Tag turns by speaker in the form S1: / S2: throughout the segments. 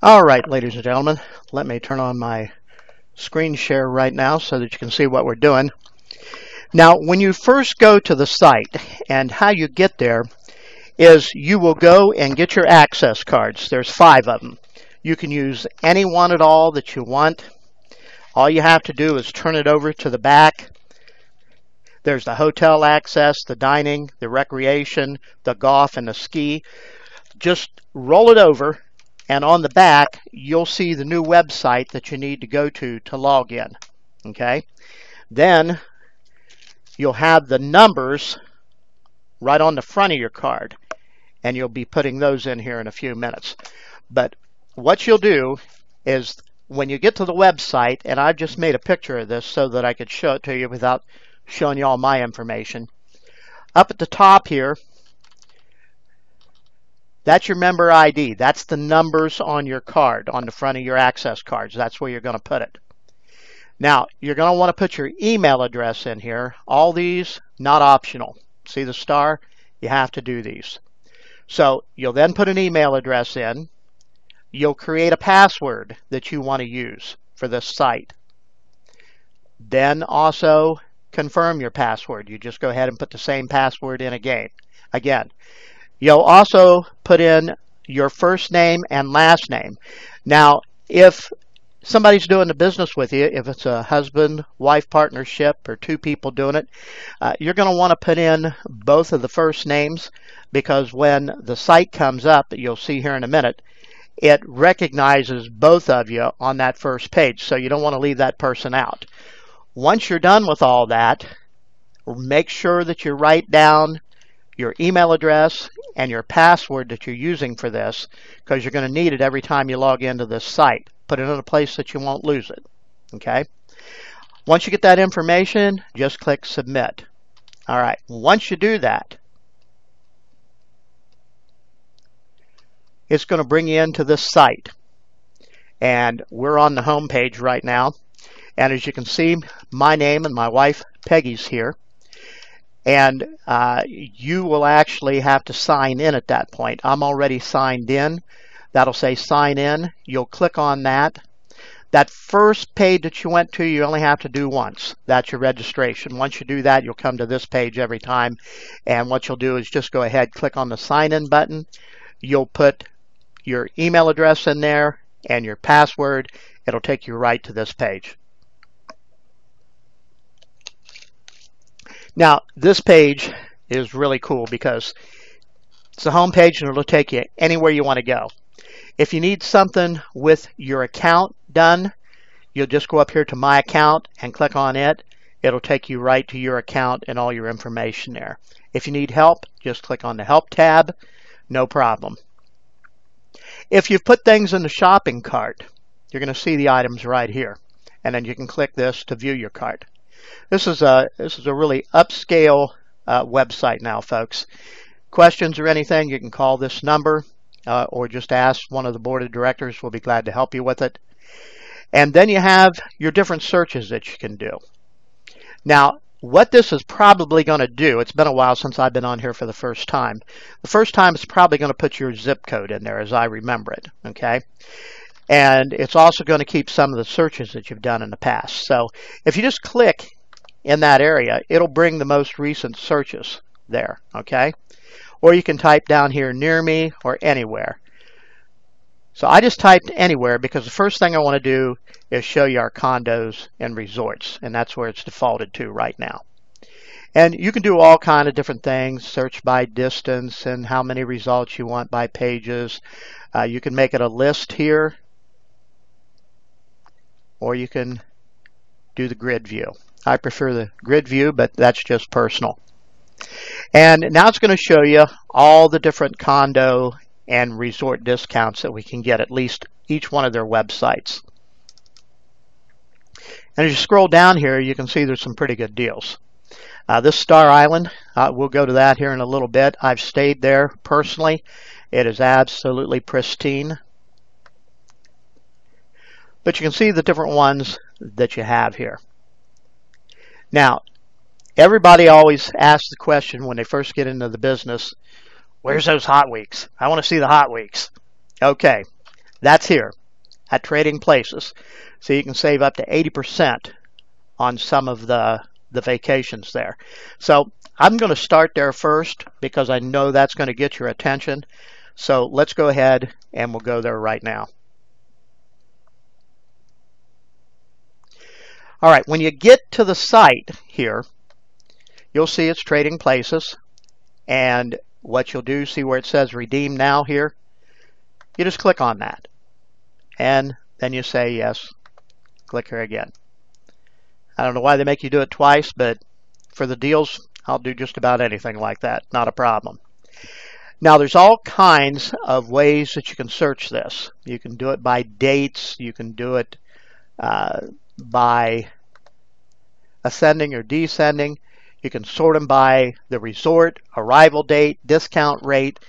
S1: All right, ladies and gentlemen, let me turn on my screen share right now so that you can see what we're doing. Now, when you first go to the site, and how you get there is you will go and get your access cards. There's 5 of them. You can use any one at all that you want. All you have to do is turn it over to the back. There's the hotel access, the dining, the recreation, the golf, and the ski. Just roll it over, and on the back, you'll see the new website that you need to go to log in. Okay? Then you'll have the numbers right on the front of your card, and you'll be putting those in here in a few minutes. But what you'll do is when you get to the website, and I've just made a picture of this so that I could show it to you without showing you all my information. Up at the top here, that's your member ID. That's the numbers on your card, on the front of your access cards. That's where you're going to put it. Now, you're going to want to put your email address in here. All these, not optional. See the star? You have to do these. So you'll then put an email address in. You'll create a password that you want to use for this site. Then also confirm your password. You just go ahead and put the same password in again. You'll also put in your first name and last name. Now, if somebody's doing the business with you, if it's a husband-wife partnership or 2 people doing it, you're going to want to put in both of the first names, because when the site comes up, you'll see here in a minute, it recognizes both of you on that first page, so you don't want to leave that person out. Once you're done with all that, make sure that you write down your email address and your password that you're using for this, because you're going to need it every time you log into this site. Put it in a place that you won't lose it. Okay? Once you get that information, just click Submit. All right. Once you do that, it's going to bring you into this site. And we're on the home page right now. And as you can see, my name and my wife Peggy's here. And you will actually have to sign in at that point. I'm already signed in. That'll say sign in. You'll click on that. That first page that you went to, you only have to do once. That's your registration. Once you do that, you'll come to this page every time. And what you'll do is just go ahead, click on the sign in button. You'll put your email address in there and your password. It'll take you right to this page. Now, this page is really cool because it's a home page and it'll take you anywhere you want to go. If you need something with your account done, you'll just go up here to My Account and click on it. It'll take you right to your account and all your information there. If you need help, just click on the Help tab. No problem. If you've put things in the shopping cart, you're going to see the items right here. And then you can click this to view your cart. This is a really upscale website now, folks. Questions or anything, you can call this number or just ask one of the board of directors. We'll be glad to help you with it. And then you have your different searches that you can do. Now, what this is probably going to do, it's been a while since I've been on here for the first time. The first time it's probably going to put your zip code in there as I remember it, okay? And it's also going to keep some of the searches that you've done in the past. So if you just click in that area, it'll bring the most recent searches there, okay? Or you can type down here near me or anywhere. So I just typed anywhere because the first thing I want to do is show you our condos and resorts, and that's where it's defaulted to right now. And you can do all kind of different things, search by distance and how many results you want by pages. You can make it a list here, or you can do the grid view. I prefer the grid view, but that's just personal. And now it's going to show you all the different condo and resort discounts that we can get, at least each one of their websites. And as you scroll down here, you can see there's some pretty good deals. This Star Island, we'll go to that here in a little bit. I've stayed there personally. It is absolutely pristine. But you can see the different ones that you have here. Now, everybody always asks the question when they first get into the business, where's those hot weeks? I want to see the hot weeks. Okay, That's here at Trading Places. So you can save up to 80% on some of the vacations there. So I'm going to start there first because I know that's going to get your attention. So let's go ahead and we'll go there right now. All right, when you get to the site here, you'll see it's Trading Places. And what you'll do, see where it says Redeem Now here? You just click on that. And then you say yes. Click here again. I don't know why they make you do it twice, but for the deals, I'll do just about anything like that. Not a problem. Now, there's all kinds of ways that you can search this. You can do it by dates. You can do it by ascending or descending. You can sort them by the resort, arrival date, discount rate,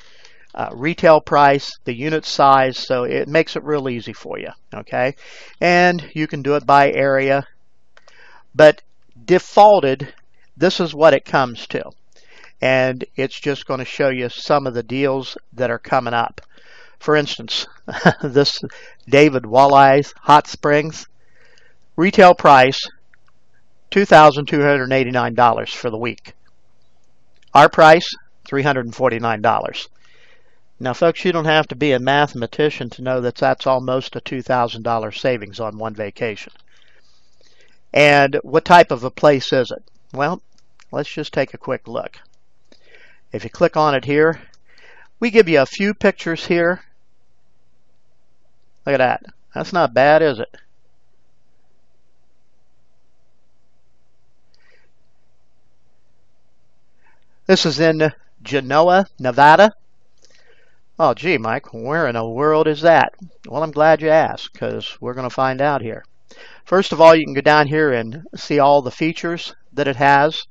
S1: retail price, the unit size. So it makes it real easy for you. Okay, and you can do it by area. But defaulted, this is what it comes to. And it's just going to show you some of the deals that are coming up. For instance, this David Walleyes Hot Springs, retail price $2,289 for the week. Our price, $349. Now, folks, you don't have to be a mathematician to know that that's almost a $2,000 savings on one vacation. And what type of a place is it? Well, let's just take a quick look. If you click on it here, we give you a few pictures here. Look at that. That's not bad, is it? This is in Genoa, Nevada. Oh, gee, Mike, where in the world is that? Well, I'm glad you asked, because we're going to find out here. First of all, you can go down here and see all the features that it has.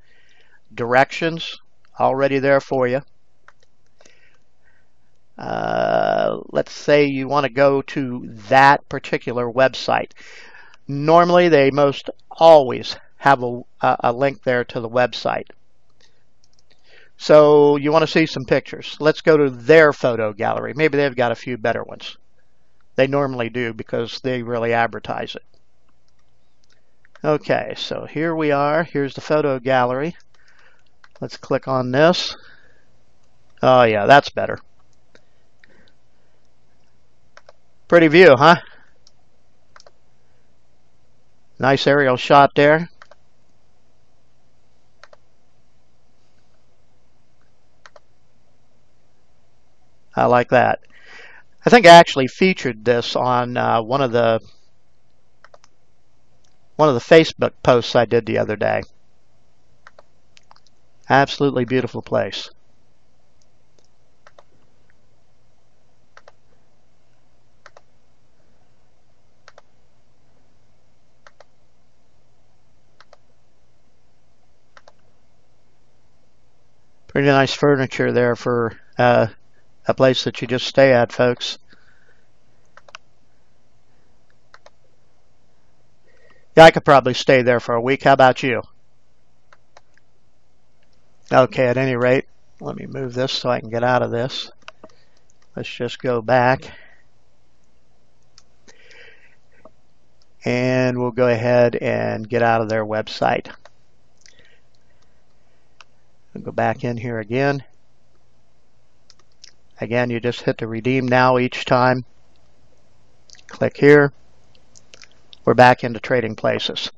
S1: Directions already there for you. Let's say you want to go to that particular website. Normally, they most always have a link there to the website. So you want to see some pictures. Let's go to their photo gallery. Maybe they've got a few better ones. They normally do because they really advertise it. Okay, so here we are. Here's the photo gallery. Let's click on this. Oh yeah, that's better. Pretty view, huh? Nice aerial shot there. I like that. I think I actually featured this on one of the Facebook posts I did the other day. Absolutely beautiful place. Pretty nice furniture there for a place that you just stay at, folks. Yeah, I could probably stay there for a week. How about you? Okay, at any rate, let me move this so I can get out of this. Let's just go back. And we'll go ahead and get out of their website. We'll go back in here again. Again, you just hit the Redeem Now each time. Click here. We're back into Trading Places.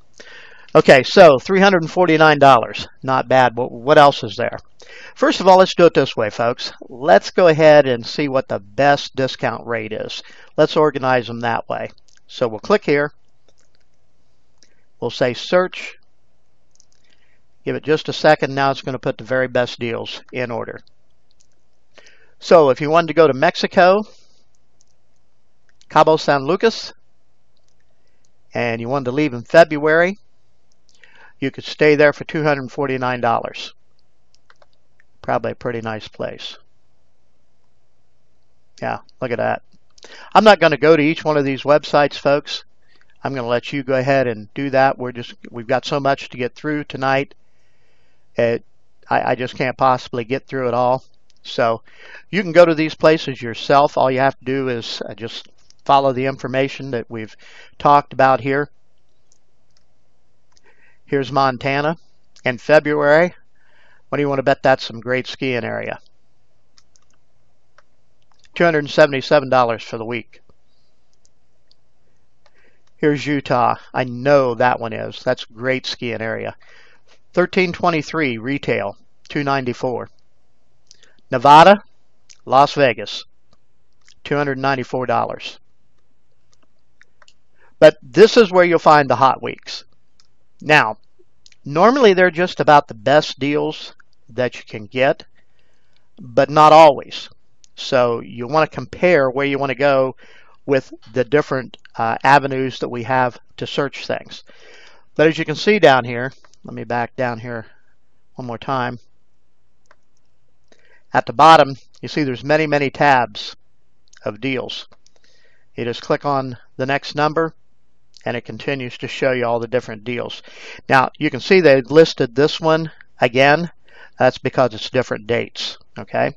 S1: Okay, so $349. Not bad. What else is there? First of all, let's do it this way, folks. Let's go ahead and see what the best discount rate is. Let's organize them that way. So we'll click here. We'll say search. Give it just a second. Now it's going to put the very best deals in order. So if you wanted to go to Mexico, Cabo San Lucas, and you wanted to leave in February, you could stay there for $249. Probably a pretty nice place. Yeah, look at that. I'm not going to go to each one of these websites, folks. I'm going to let you go ahead and do that. We've got so much to get through tonight. I just can't possibly get through it all. So you can go to these places yourself. All you have to do is just follow the information that we've talked about here. Here's Montana in February. What do you want to bet that's some great skiing area? $277 for the week. Here's Utah. I know that one is. That's a great skiing area. $13.23 retail, $294. Nevada, Las Vegas, $294. But this is where you'll find the hot weeks. Now, normally they're just about the best deals that you can get, but not always. So you want to compare where you want to go with the different avenues that we have to search things. But as you can see down here, let me back down here one more time. At the bottom, you see there's many, many tabs of deals. You just click on the next number, and it continues to show you all the different deals. Now, you can see they listed this one again. That's because it's different dates, okay?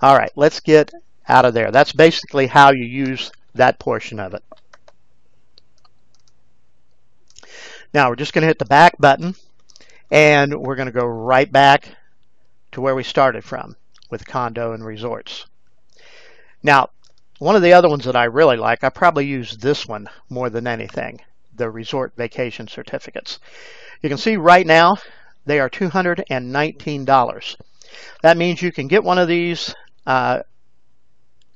S1: All right, let's get out of there. That's basically how you use that portion of it. Now, we're just going to hit the back button, and we're going to go right back to where we started from with condo and resorts. Now, one of the other ones that I really like, I probably use this one more than anything, the resort vacation certificates. You can see right now they are $219. That means you can get one of these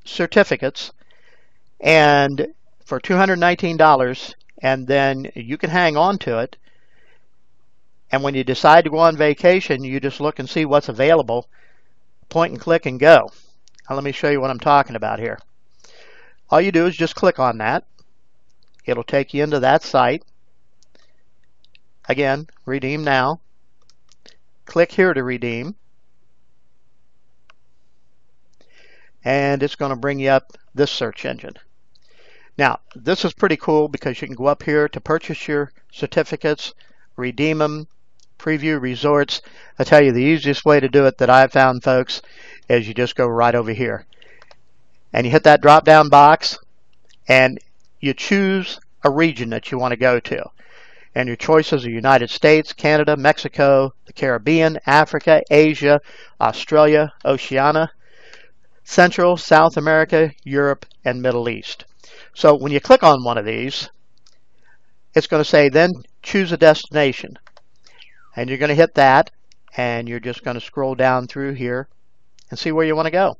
S1: certificates and for $219, and then you can hang on to it, and when you decide to go on vacation, you just look and see what's available, point and click and go. Now let me show you what I'm talking about here. All you do is just click on that. It'll take you into that site. Again, redeem now. Click here to redeem. And it's going to bring you up this search engine. Now, this is pretty cool because you can go up here to purchase your certificates, redeem them, preview resorts. I tell you, the easiest way to do it that I've found, folks, is you just go right over here. And you hit that drop-down box, and you choose a region that you want to go to. And your choices are United States, Canada, Mexico, the Caribbean, Africa, Asia, Australia, Oceania, Central, South America, Europe, and Middle East. So when you click on one of these, it's going to say then choose a destination. And you're going to hit that, and you're just going to scroll down through here and see where you want to go.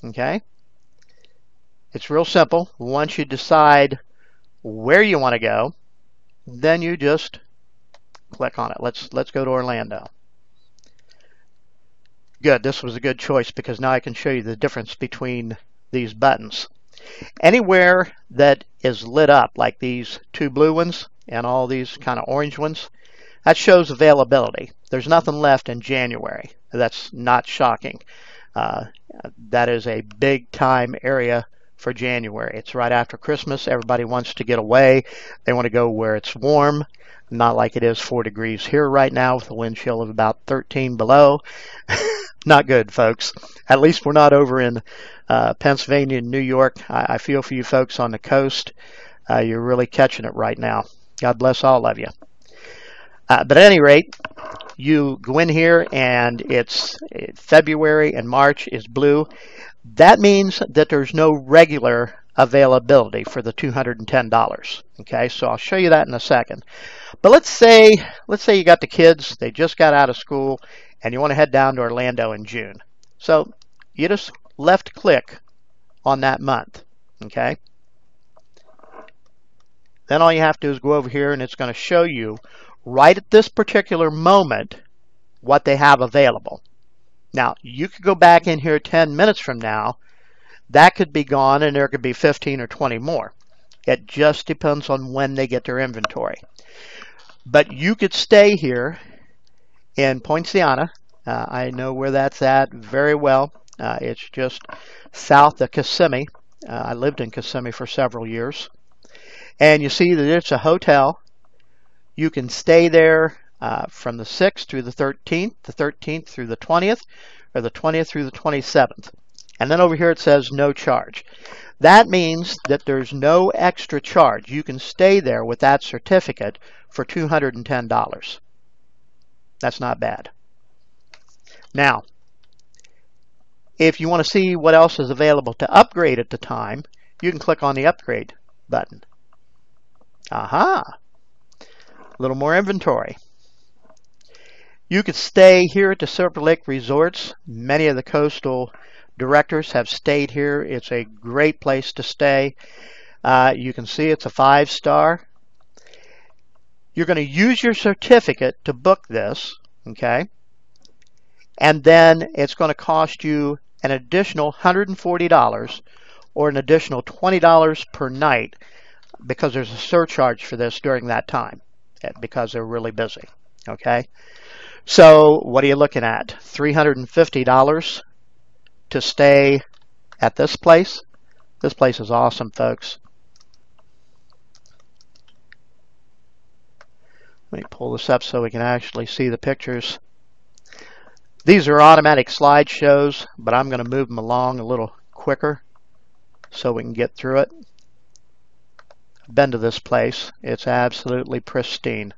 S1: Okay? It's real simple. Once you decide where you want to go, then you just click on it. Let's go to Orlando. Good. This was a good choice because now I can show you the difference between these buttons. Anywhere that is lit up, like these two blue ones and all these kind of orange ones, that shows availability. There's nothing left in January. That's not shocking. That is a big time area for January. It's right after Christmas. Everybody wants to get away. They want to go where it's warm, not like it is 4 degrees here right now with a wind chill of about 13 below. Not good, folks. At least we're not over in Pennsylvania and New York. I feel for you folks on the coast. You're really catching it right now. God bless all of you. But at any rate, you go in here and it's February and March is blue. That means that there's no regular availability for the $210. Okay, so I'll show you that in a second. But let's say you got the kids, they just got out of school, and you want to head down to Orlando in June. So you just left click on that month. Okay. Then all you have to do is go over here, and it's going to show you right at this particular moment what they have available. Now, you could go back in here 10 minutes from now. That could be gone, and there could be 15 or 20 more. It just depends on when they get their inventory. But you could stay here in Poinciana. I know where that's at very well. It's just south of Kissimmee. I lived in Kissimmee for several years. And you see that it's a hotel. You can stay there from the 6th through the 13th through the 20th, or the 20th through the 27th. And then over here it says no charge. That means that there's no extra charge. You can stay there with that certificate for $210. That's not bad. Now, if you want to see what else is available to upgrade at the time, you can click on the upgrade button. Aha! A little more inventory. You could stay here at the Silver Lake Resorts. Many of the coastal directors have stayed here. It's a great place to stay. You can see it's a 5-star. You're going to use your certificate to book this, okay? And then it's going to cost you an additional $140 or an additional $20 per night because there's a surcharge for this during that time because they're really busy, okay? So what are you looking at? $350 to stay at this place. This place is awesome, folks. Let me pull this up so we can actually see the pictures. These are automatic slideshows, but I'm going to move them along a little quicker so we can get through it. I've been to this place. It's absolutely pristine.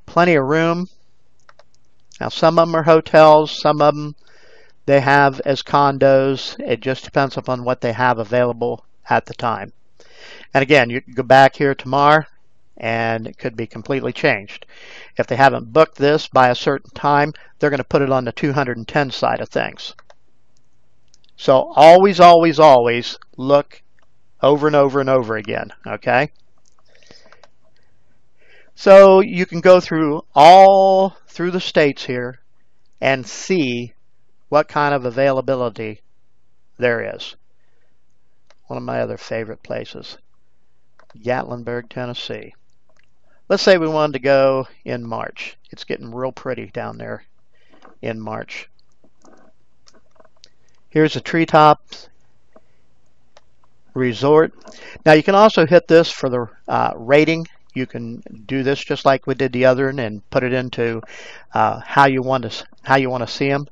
S1: Plenty of room. Now some of them are hotels, some of them they have as condos. It just depends upon what they have available at the time. And again, you can go back here tomorrow and it could be completely changed. If they haven't booked this by a certain time, they're going to put it on the 210 side of things. So always, always, always look over and over and over again, okay? So you can go through all through the states here and see what kind of availability there is. One of my other favorite places, Gatlinburg, Tennessee. Let's say we wanted to go in March. It's getting real pretty down there in March. Here's the Treetops Resort. Now you can also hit this for the rating. You can do this just like we did the other one and put it into how you want to see them.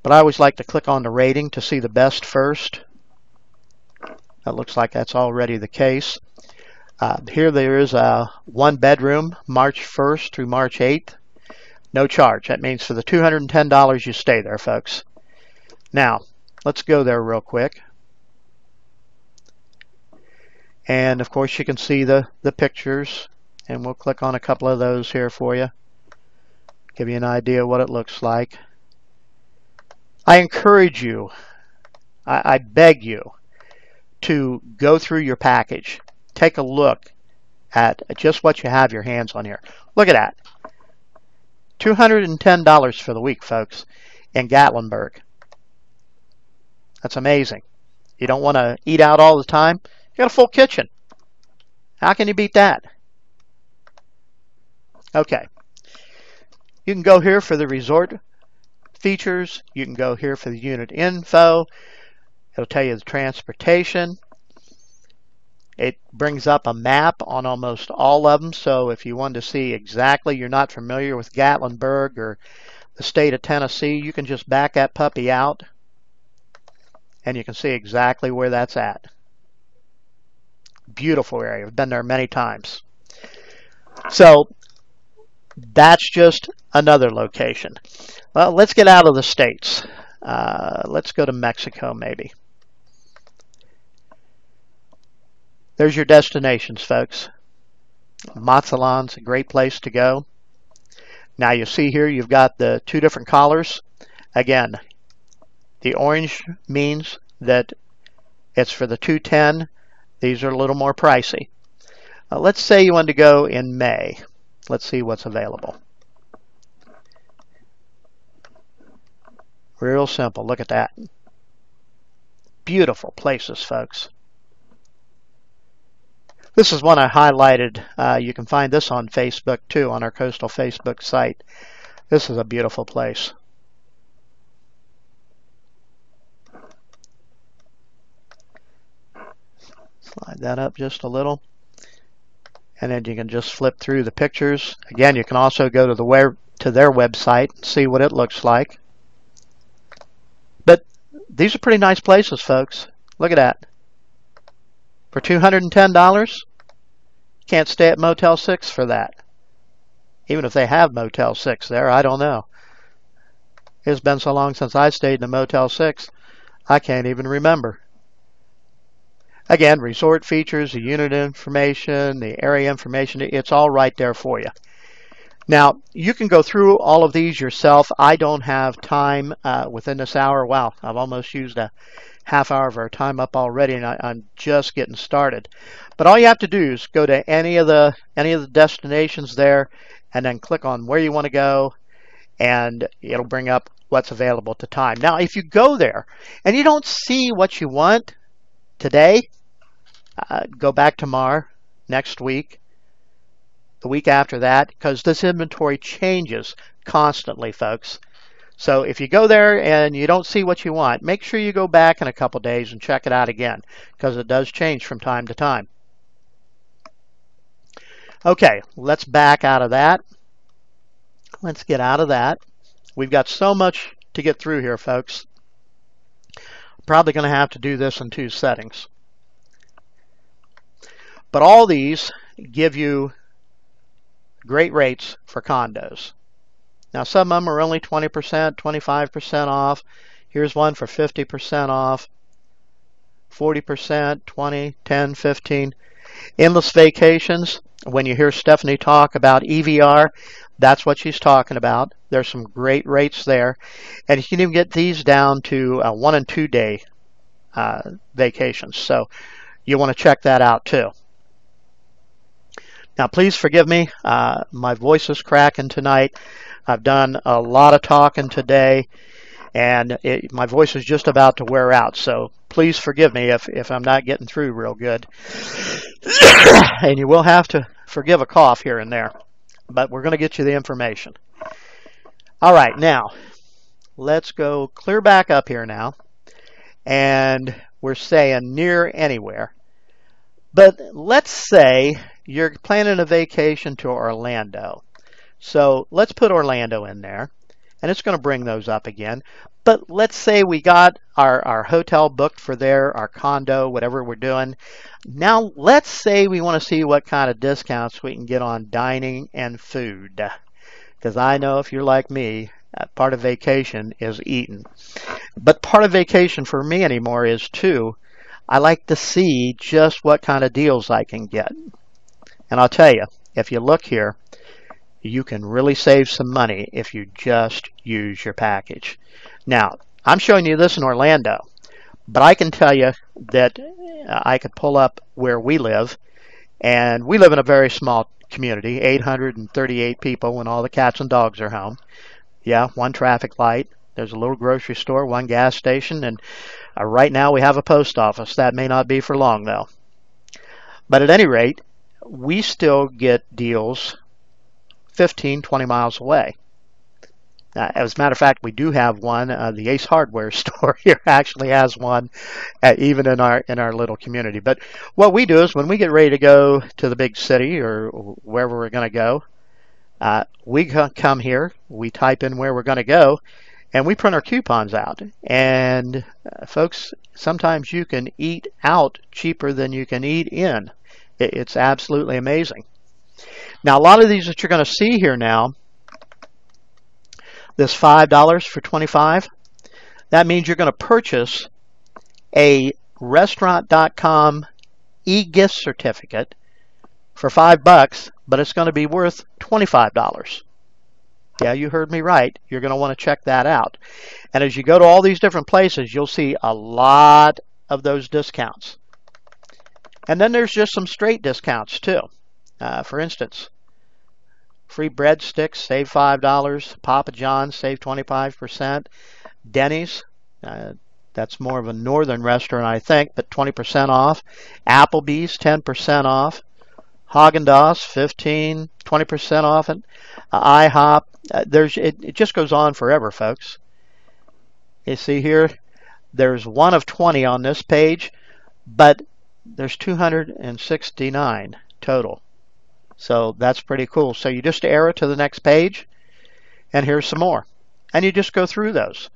S1: But I always like to click on the rating to see the best first. That looks like that's already the case. Here there is a 1-bedroom, March 1st through March 8th. No charge. That means for the $210 you stay there, folks. Now, let's go there real quick. And of course you can see the pictures, and we'll click on a couple of those here for you. Give you an idea what it looks like. I encourage you, I beg you, to go through your package. Take a look at just what you have your hands on here. Look at that. $210 for the week, folks, in Gatlinburg. That's amazing. You don't want to eat out all the time? You got a full kitchen. How can you beat that? Okay. You can go here for the resort features. You can go here for the unit info. It'll tell you the transportation. It brings up a map on almost all of them. So if you want to see exactly, you're not familiar with Gatlinburg or the state of Tennessee, you can just back that puppy out and you can see exactly where that's at. Beautiful area. I've been there many times. So that's just another location. Well, let's get out of the states. Let's go to Mexico maybe. There's your destinations, folks. Mazatlan's a great place to go. Now you see here you've got the 2 different collars. Again, the orange means that it's for the 210. These are a little more pricey. Let's say you want to go in May. Let's see what's available. Real simple. Look at that. Beautiful places, folks. This is one I highlighted. You can find this on Facebook too, on our Coastal Facebook site. This is a beautiful place. Slide that up just a little. And then you can just flip through the pictures. Again, you can also go to their website and see what it looks like. But these are pretty nice places, folks. Look at that. For $210, you can't stay at Motel 6 for that. Even if they have Motel 6 there, I don't know. It's been so long since I stayed in a Motel 6, I can't even remember. Again, resort features, the unit information, the area information, it's all right there for you. Now, you can go through all of these yourself. I don't have time within this hour. Wow, I've almost used a half hour of our time up already, and I'm just getting started. But all you have to do is go to any of the destinations there, and then click on where you want to go, and it'll bring up what's available at the time. Now, if you go there and you don't see what you want today, go back tomorrow, next week, the week after that, because this inventory changes constantly, folks. So if you go there and you don't see what you want, make sure you go back in a couple days and check it out again, because it does change from time to time. Okay, let's back out of that. Let's get out of that. We've got so much to get through here, folks. Probably going to have to do this in 2 settings. But all these give you great rates for condos. Now, some of them are only 20%, 25% off. Here's one for 50% off, 40%, 20, 10, 15. Endless Vacations. When you hear Stephanie talk about EVR, that's what she's talking about. There's some great rates there. And you can even get these down to 1 and 2 day vacations. So you want to check that out too. Now, please forgive me. My voice is cracking tonight. I've done a lot of talking today, and my voice is just about to wear out. So please forgive me if I'm not getting through real good. And you will have to forgive a cough here and there. But we're going to get you the information. All right, now, let's go clear back up here now. And we're saying near anywhere. But let's say you're planning a vacation to Orlando. So let's put Orlando in there. And it's going to bring those up again. But let's say we got our hotel booked for there, our condo, whatever we're doing. Now let's say we want to see what kind of discounts we can get on dining and food. Because I know if you're like me, part of vacation is eating. But part of vacation for me anymore is too, I like to see just what kind of deals I can get. And I'll tell you, if you look here, you can really save some money if you just use your package. Now, I'm showing you this in Orlando, but I can tell you that I could pull up where we live, and we live in a very small community, 838 people when all the cats and dogs are home. Yeah, 1 traffic light. There's a little grocery store, 1 gas station, and right now we have a post office. That may not be for long, though. But at any rate, we still get deals 15, 20 miles away. As a matter of fact, we do have one. The Ace Hardware store here actually has one, even in our little community. But what we do is when we get ready to go to the big city or wherever we're going to go, we come here, we type in where we're going to go, and we print our coupons out. And folks, sometimes you can eat out cheaper than you can eat in. It's absolutely amazing. Now, a lot of these that you're going to see here now, this $5 for 25, that means you're going to purchase a restaurant.com e-gift certificate for $5, but it's going to be worth $25. Yeah, you heard me right. You're going to want to check that out. And as you go to all these different places, you'll see a lot of those discounts. And then there's just some straight discounts too. For instance, free breadsticks, save $5. Papa John's, save 25%. Denny's, that's more of a northern restaurant, I think, but 20% off. Applebee's, 10% off. Haagen-Dazs, 15, 20% off. And IHOP, it just goes on forever, folks. You see here, there's 1 of 20 on this page, but there's 269 total. So that's pretty cool. So you just arrow to the next page, and here's some more. And you just go through those.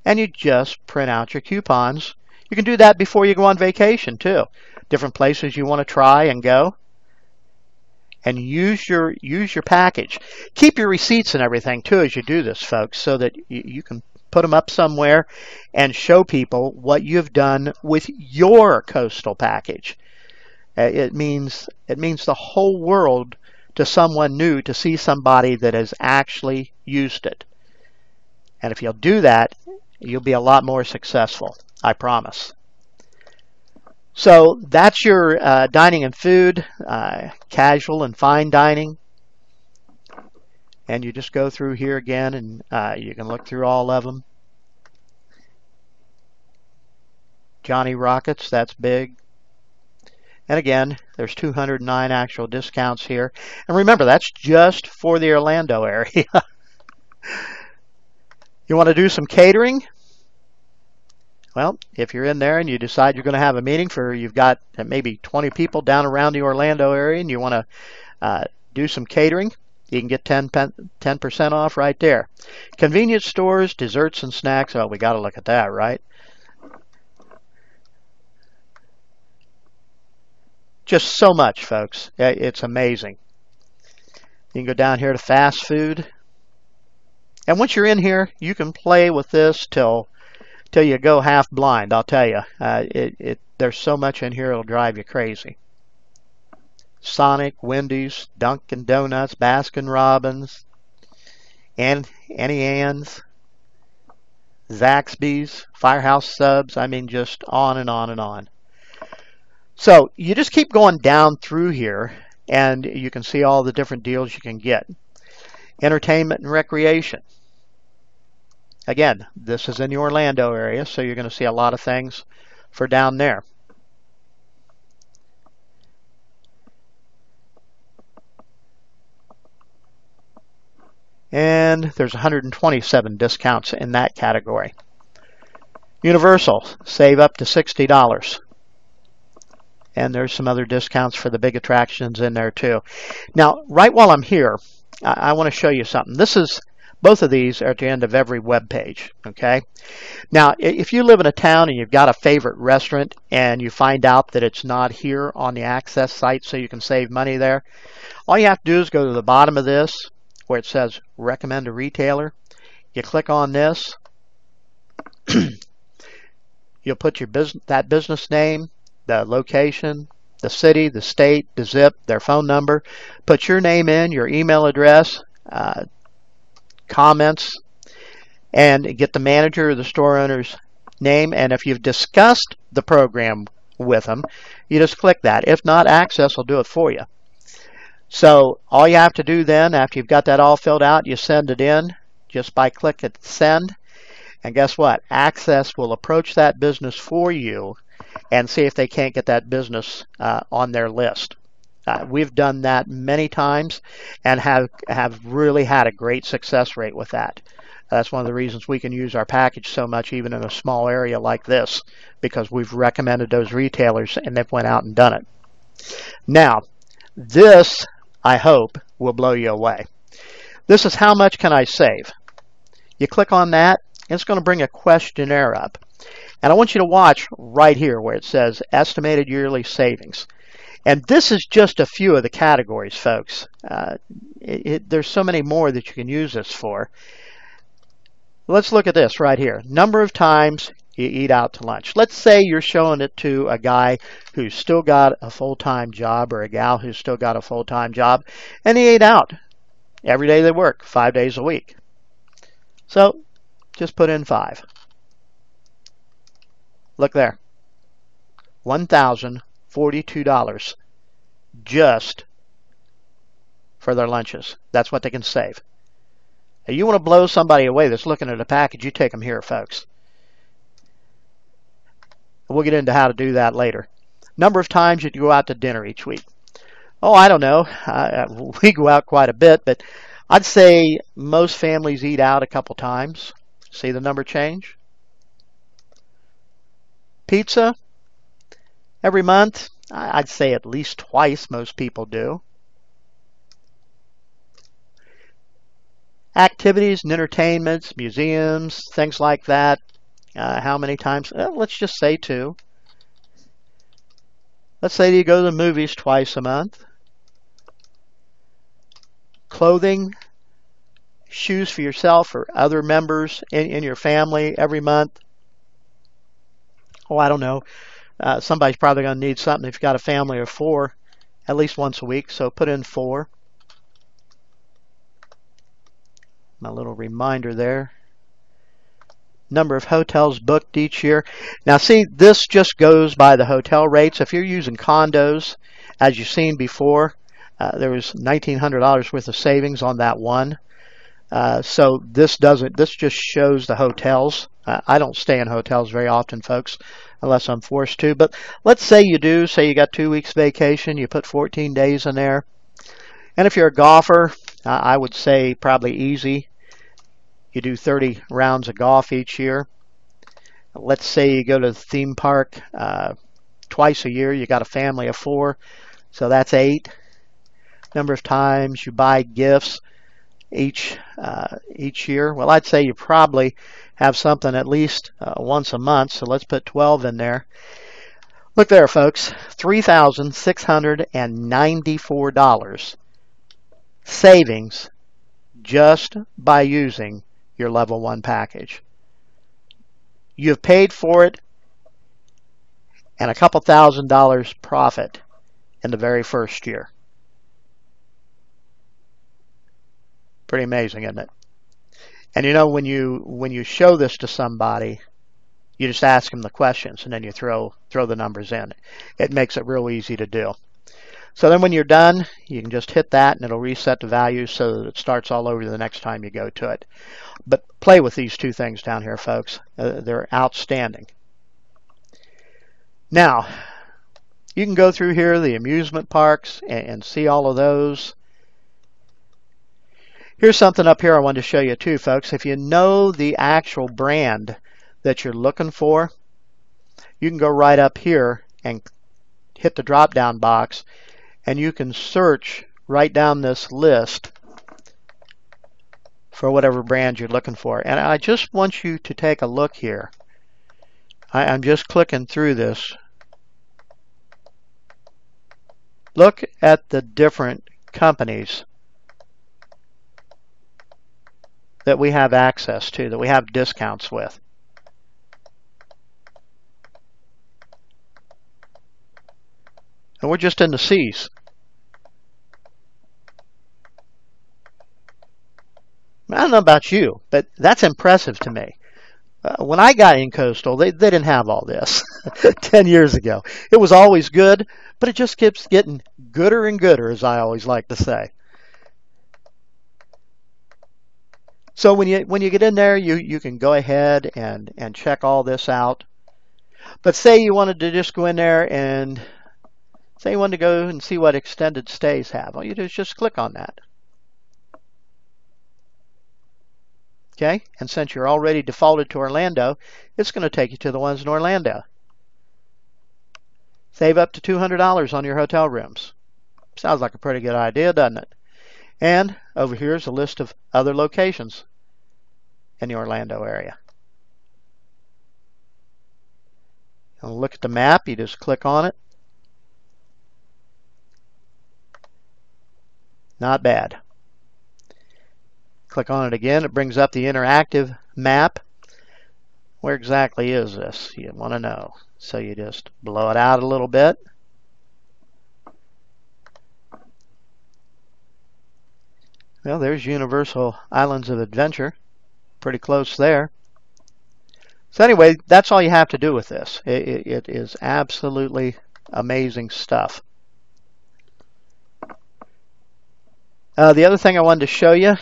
S1: And you just print out your coupons. You can do that before you go on vacation too. Different places you want to try and go. And use your package. Keep your receipts and everything too as you do this, folks, so that you can put them up somewhere and show people what you've done with your coastal package. It means the whole world to someone new to see somebody that has actually used it. And if you'll do that, you'll be a lot more successful, I promise. So that's your dining and food, casual and fine dining. And you just go through here again, and you can look through all of them. Johnny Rockets, that's big. And again, there's 209 actual discounts here. And remember, that's just for the Orlando area. You want to do some catering? Well, if you're in there and you decide you're going to have a meeting for, you've got maybe 20 people down around the Orlando area and you want to do some catering, you can get 10% off right there. Convenience stores, desserts and snacks. Oh, we got to look at that, right? Just so much, folks. It's amazing. You can go down here to fast food. And once you're in here, you can play with this till you go half blind, I'll tell you. There's so much in here it'll drive you crazy. Sonic, Wendy's, Dunkin' Donuts, Baskin Robbins, and Annie Ann's, Zaxby's, Firehouse Subs. I mean, just on and on and on. So you just keep going down through here, and you can see all the different deals you can get. Entertainment and recreation. Again, this is in the Orlando area, so you're going to see a lot of things for down there. And there's 127 discounts in that category. Universal, save up to $60. And there's some other discounts for the big attractions in there too. Now, right while I'm here, I want to show you something. Both of these are at the end of every web page, okay? Now, if you live in a town and you've got a favorite restaurant and you find out that it's not here on the Access site so you can save money there, all you have to do is go to the bottom of this where it says Recommend a Retailer. You click on this. You'll put your that business name, the location, the city, the state, the zip, their phone number. Put your name in, your email address, comments, and get the manager or the store owner's name. And if you've discussed the program with them, you just click that. If not, Access will do it for you. So all you have to do then, after you've got that all filled out, you send it in just by clicking send. And guess what? Access will approach that business for you and see if they can't get that business on their list. We've done that many times and have really had a great success rate with that. That's one of the reasons we can use our package so much even in a small area like this, because we've recommended those retailers and they've went out and done it. Now, this, I hope, will blow you away. This is how much can I save? You click on that, and it's going to bring a questionnaire up. And I want you to watch right here where it says estimated yearly savings. And this is just a few of the categories, folks. There's so many more that you can use this for. Let's look at this right here. Number of times you eat out to lunch. Let's say you're showing it to a guy who's still got a full-time job or a gal who's still got a full-time job, and he ate out every day they work, 5 days a week. So just put in 5. Look there. $1,042 just for their lunches. That's what they can save. Now, you want to blow somebody away that's looking at a package, you take them here, folks. We'll get into how to do that later. Number of times you go out to dinner each week. Oh, I don't know. We go out quite a bit, but I'd say most families eat out a couple times. See the number change? Pizza, every month, I'd say at least twice most people do. activities and entertainments, museums, things like that. How many times? Let's just say 2. Let's say you go to the movies twice a month. Clothing, shoes for yourself or other members in your family every month. Oh, I don't know. Somebody's probably going to need something if you've got a family of 4 at least once a week, so put in 4. My little reminder there. Number of hotels booked each year. Now see, this just goes by the hotel rates. If you're using condos, as you've seen before, there was $1,900 worth of savings on that one. So this just shows the hotels. I don't stay in hotels very often, folks, unless I'm forced to. But let's say you do. Say you got 2 weeks vacation. You put 14 days in there. And if you're a golfer, I would say probably easy. You do 30 rounds of golf each year. Let's say you go to the theme park twice a year. You got a family of 4, so that's 8. Number of times you buy gifts each year. Well, I'd say you probably have something at least once a month, so let's put 12 in there. Look there, folks, $3,694 savings just by using your level 1 package. You've paid for it and a couple $1,000s profit in the very first year. Pretty amazing, isn't it? And you know, when you show this to somebody, you just ask them the questions and then you throw the numbers in. It makes it real easy to do. So then when you're done, you can just hit that and it'll reset the values so that it starts all over the next time you go to it. But play with these 2 things down here, folks. They're outstanding. Now, you can go through here, the amusement parks, and see all of those. Here's something up here I wanted to show you too, folks. If you know the actual brand that you're looking for, you can go right up here and hit the drop-down box, and you can search right down this list for whatever brand you're looking for. And I just want you to take a look here. I'm just clicking through this. Look at the different companies that we have access to, that we have discounts with. And we're just in the C's. I don't know about you, but that's impressive to me. When I got in Coastal, they didn't have all this 10 years ago. It was always good, but it just keeps getting gooder and gooder, as I always like to say. So when you get in there, you can go ahead and check all this out. But say you wanted to just go in there and say you wanted to go and see what extended stays have. All you do is just click on that. Okay, and since you're already defaulted to Orlando, it's going to take you to the ones in Orlando. Save up to $200 on your hotel rooms. Sounds like a pretty good idea, doesn't it? And over here is a list of other locations in the Orlando area. And look at the map, you just click on it. Not bad. Click on it again, it brings up the interactive map. Where exactly is this? You want to know. So you just blow it out a little bit. Well, there's Universal Islands of Adventure. Pretty close there. So anyway, that's all you have to do with this. It is absolutely amazing stuff. The other thing I wanted to show you,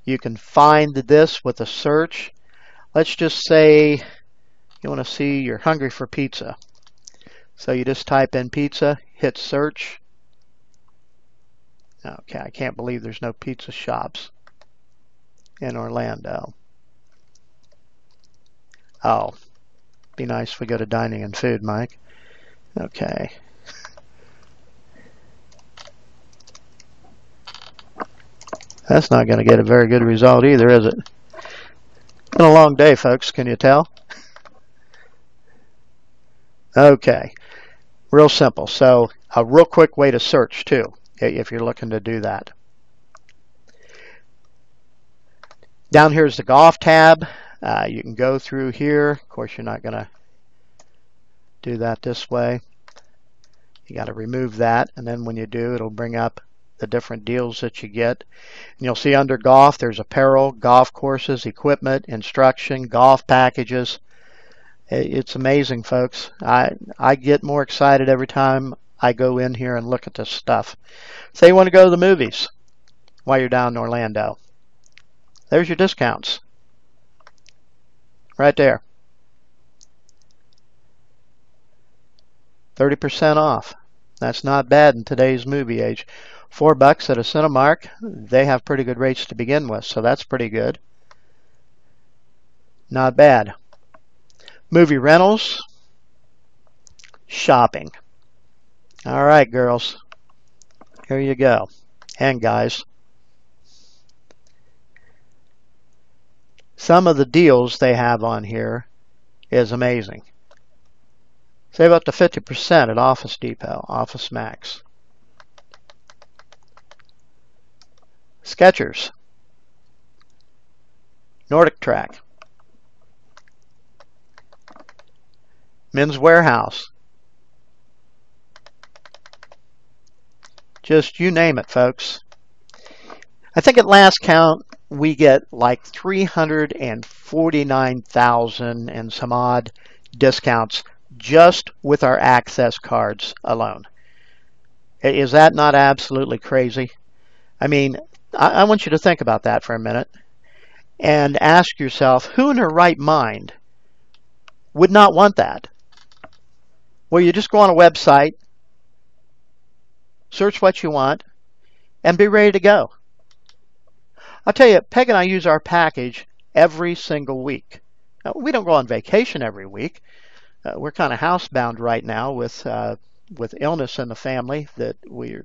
S1: you can find this with a search. Let's just say you want to see you're hungry for pizza. So you just type in pizza, hit search. Okay, I can't believe there's no pizza shops in Orlando. Oh, be nice if we go to dining and food, Mike. Okay. That's not going to get a very good result either, is it? Been a long day, folks. Can you tell? Okay. Real simple. So a real quick way to search, too, if you're looking to do that. Down here is the golf tab. You can go through here. Of course, you're not going to do that this way. You got to remove that, and then when you do, it'll bring up the different deals that you get. And you'll see under golf, there's apparel, golf courses, equipment, instruction, golf packages. It's amazing, folks. I get more excited every time I go in here and look at this stuff. Say you want to go to the movies while you're down in Orlando. There's your discounts. Right there. 30% off. That's not bad in today's movie age. $4 at a Cinemark. They have pretty good rates to begin with, so that's pretty good. Not bad. Movie rentals. Shopping. All right, girls. Here you go. And guys. Some of the deals they have on here is amazing. Save up to 50% at Office Depot, Office Max. Skechers. Nordic Track. Men's Warehouse. Just you name it, folks. I think at last count, we get like 349,000 and some odd discounts just with our access cards alone. Is that not absolutely crazy? I mean, I want you to think about that for a minute and ask yourself, who in her right mind would not want that? Well, you just go on a website, search what you want, and be ready to go. I'll tell you, Peg and I use our package every single week. Now, we don't go on vacation every week. We're kind of housebound right now with illness in the family,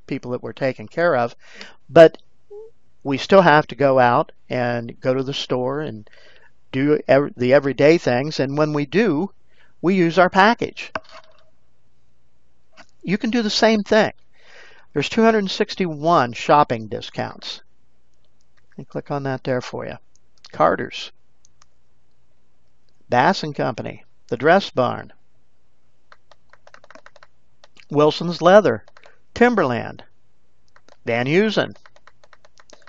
S1: people that we're taking care of, but we still have to go out and go to the store and do the everyday things, and when we do, we use our package. You can do the same thing. There's 261 shopping discounts. And click on that there for you. Carter's, Bass & Company, The Dress Barn, Wilson's Leather, Timberland, Van Heusen,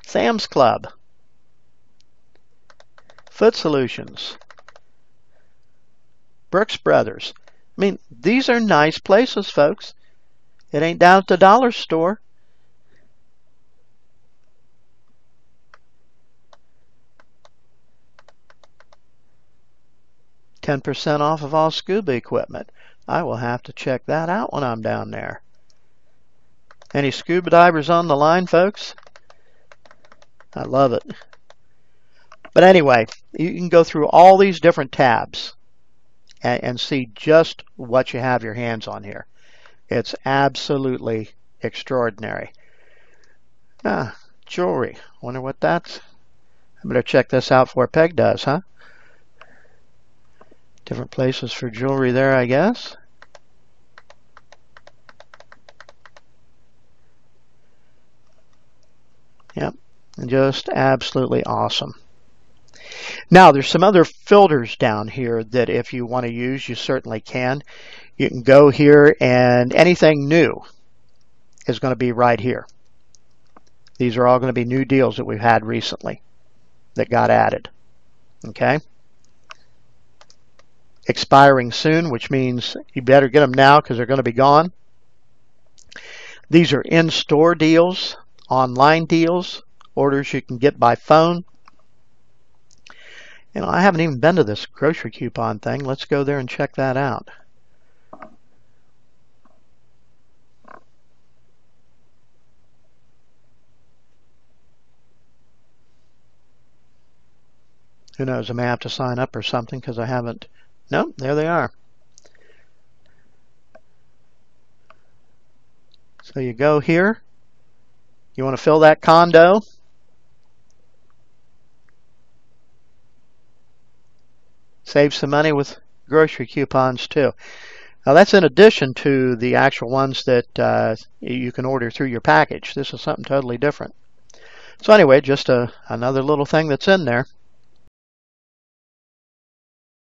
S1: Sam's Club, Foot Solutions, Brooks Brothers. I mean, these are nice places, folks. It ain't down at the dollar store. $10% off of all scuba equipment. I will have to check that out when I'm down there. Any scuba divers on the line, folks? I love it. But anyway, you can go through all these different tabs and see just what you have your hands on here. It's absolutely extraordinary. Jewelry. Wonder what that's. I better check this out before Peg does, huh? Different places for jewelry there, I guess. Yep, just absolutely awesome. Now, there's some other filters down here that if you want to use, you certainly can. You can go here and anything new is going to be right here. These are all going to be new deals that we've had recently that got added. Okay? Expiring soon, which means you better get them now because they're going to be gone. These are in-store deals, online deals, orders you can get by phone. You know, I haven't even been to this grocery coupon thing. Let's go there and check that out. Who knows? I may have to sign up or something because I haven't. No, there they are. So you go here. You want to fill that condo. Save some money with grocery coupons too. Now that's in addition to the actual ones that you can order through your package. This is something totally different. So anyway, just another little thing that's in there.